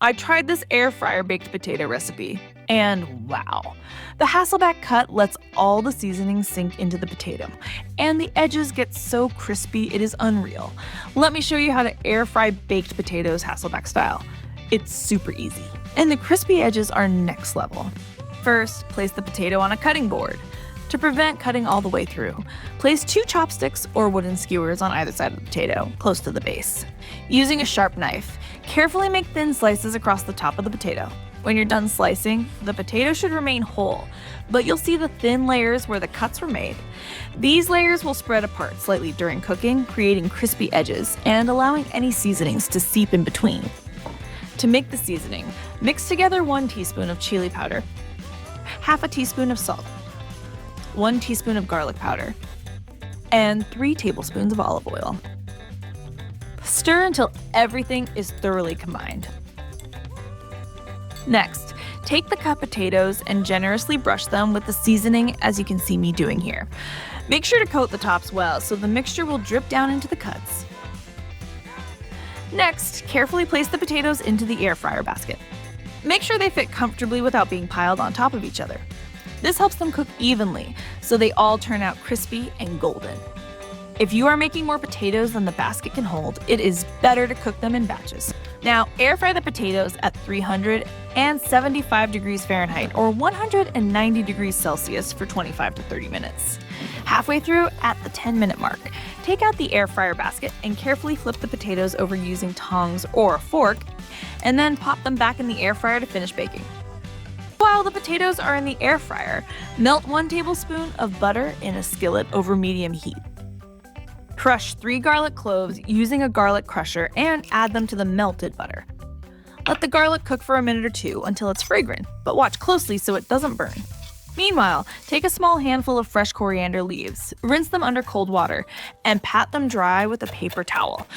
I tried this air fryer baked potato recipe, and wow. The Hasselback cut lets all the seasoning sink into the potato, and the edges get so crispy it is unreal. Let me show you how to air fry baked potatoes Hasselback style. It's super easy, and the crispy edges are next level. First, place the potato on a cutting board. To prevent cutting all the way through, place 2 chopsticks or wooden skewers on either side of the potato, close to the base. Using a sharp knife, carefully make thin slices across the top of the potato. When you're done slicing, the potato should remain whole, but you'll see the thin layers where the cuts were made. These layers will spread apart slightly during cooking, creating crispy edges and allowing any seasonings to seep in between. To make the seasoning, mix together 1 teaspoon of chili powder, half a teaspoon of salt, 1 teaspoon of garlic powder, and 3 tablespoons of olive oil. Stir until everything is thoroughly combined. Next, take the cut potatoes and generously brush them with the seasoning as you can see me doing here. Make sure to coat the tops well so the mixture will drip down into the cuts. Next, carefully place the potatoes into the air fryer basket. Make sure they fit comfortably without being piled on top of each other. This helps them cook evenly, so they all turn out crispy and golden. If you are making more potatoes than the basket can hold, it is better to cook them in batches. Now, air fry the potatoes at 375 degrees Fahrenheit or 190 degrees Celsius for 25 to 30 minutes. Halfway through, at the 10-minute mark, take out the air fryer basket and carefully flip the potatoes over using tongs or a fork, and then pop them back in the air fryer to finish baking. While the potatoes are in the air fryer, melt 1 tablespoon of butter in a skillet over medium heat. Crush 3 garlic cloves using a garlic crusher and add them to the melted butter. Let the garlic cook for a minute or 2 until it's fragrant, but watch closely so it doesn't burn. Meanwhile, take a small handful of fresh coriander leaves, rinse them under cold water, and pat them dry with a paper towel.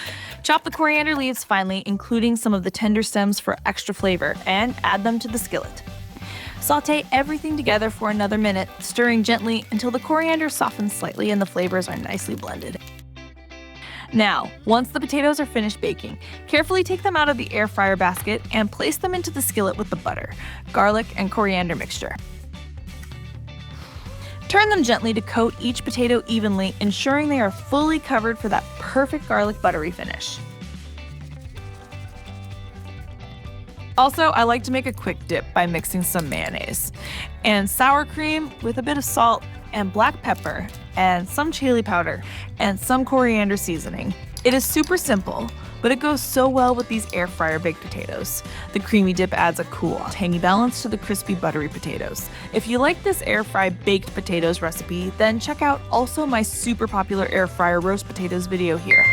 Chop the coriander leaves finely, including some of the tender stems for extra flavor, and add them to the skillet. Sauté everything together for another minute, stirring gently until the coriander softens slightly and the flavors are nicely blended. Now, once the potatoes are finished baking, carefully take them out of the air fryer basket and place them into the skillet with the butter, garlic, and coriander mixture. Turn them gently to coat each potato evenly, ensuring they are fully covered for that perfect garlic buttery finish. Also, I like to make a quick dip by mixing some mayonnaise and sour cream with a bit of salt and black pepper and some chili powder and some coriander seasoning. It is super simple, but it goes so well with these air fryer baked potatoes. The creamy dip adds a cool, tangy balance to the crispy, buttery potatoes. If you like this air fry baked potatoes recipe, then check out also my super popular air fryer roast potatoes video here.